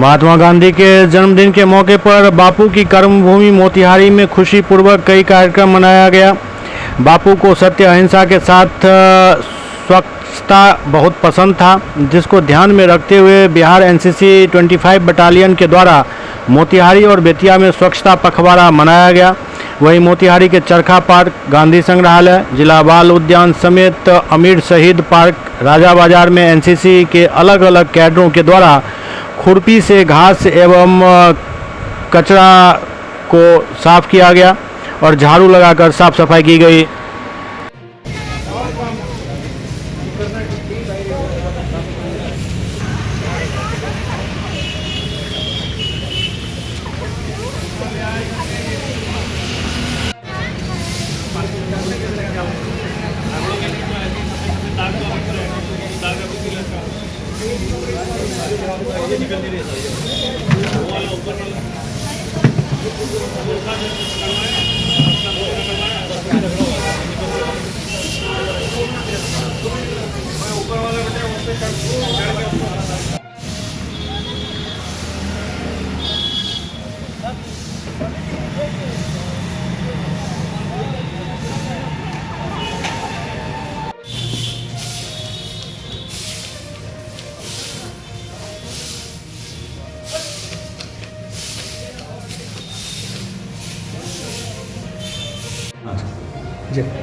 महात्मा गांधी के जन्मदिन के मौके पर बापू की कर्मभूमि मोतिहारी में खुशीपूर्वक कई कार्यक्रम मनाया गया। बापू को सत्य अहिंसा के साथ स्वच्छता बहुत पसंद था, जिसको ध्यान में रखते हुए बिहार एनसीसी 25 बटालियन के द्वारा मोतिहारी और बेतिया में स्वच्छता पखवाड़ा मनाया गया। वहीं मोतिहारी के चरखा पार्क, गांधी संग्रहालय, जिला बाल उद्यान समेत अमीर शहीद पार्क, राजा बाजार में एनसीसी के अलग अलग कैडरों के द्वारा खुरपी से घास एवं कचरा को साफ किया गया और झाड़ू लगाकर साफ सफाई की गई।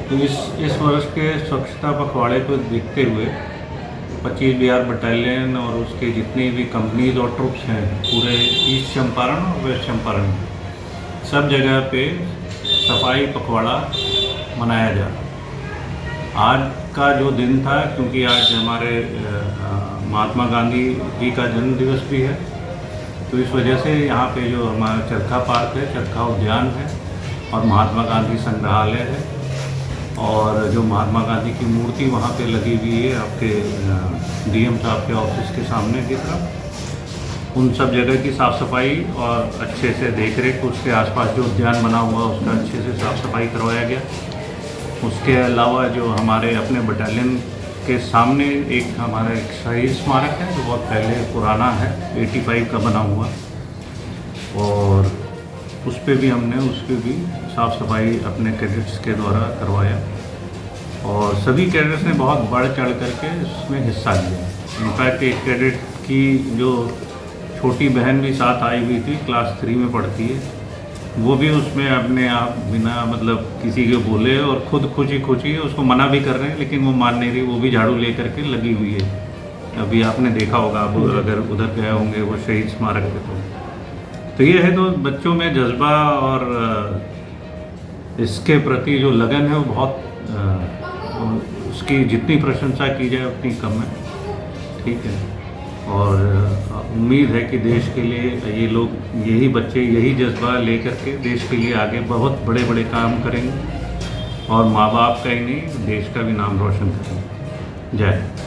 तो इस वर्ष के स्वच्छता पखवाड़े को देखते हुए 25 बिहार बटालियन और उसके जितनी भी कंपनीज और ट्रुप्स हैं पूरे ईस्ट चंपारण और वेस्ट चंपारण सब जगह पे सफाई पखवाड़ा मनाया जा रहा। आज का जो दिन था, क्योंकि आज हमारे महात्मा गांधी जी का जन्म दिवस भी है, तो इस वजह से यहाँ पे जो हमारा चरखा पार्क है, चरखा उद्यान है और महात्मा गांधी संग्रहालय है और जो महात्मा गांधी की मूर्ति वहाँ पे लगी हुई है आपके डीएम साहब के ऑफिस के सामने की तरफ, उन सब जगह की साफ़ सफाई और अच्छे से देख रेख, उसके आसपास जो उद्यान बना हुआ उसका अच्छे से साफ़ सफाई करवाया गया। उसके अलावा जो हमारे अपने बटालियन के सामने एक हमारा एक शहीद स्मारक है जो बहुत पहले पुराना है, 85 का बना हुआ, और उस पर भी हमने उसकी भी साफ़ सफाई अपने कैडेट्स के द्वारा करवाया और सभी कैडेट्स ने बहुत बढ़ चढ़ करके इसमें हिस्सा लिया। इनफैक्ट एक कैडेट की जो छोटी बहन भी साथ आई हुई थी, क्लास 3 में पढ़ती है, वो भी उसमें अपने आप बिना मतलब किसी के बोले और खुद खुशी उसको मना भी कर रहे हैं, लेकिन वो मान नहीं रही, वो भी झाड़ू ले करके लगी हुई है। अभी आपने देखा होगा, आप अगर उधर गए होंगे वो शहीद स्मारक पे, तो ये है, तो बच्चों में जज्बा और इसके प्रति जो लगन है वो बहुत, उसकी जितनी प्रशंसा की जाए उतनी कम है, ठीक है। और उम्मीद है कि देश के लिए ये लोग, यही बच्चे यही जज्बा लेकर के देश के लिए आगे बहुत बड़े बड़े काम करेंगे और माँ बाप का ही नहीं देश का भी नाम रोशन करेंगे। जय हिंद।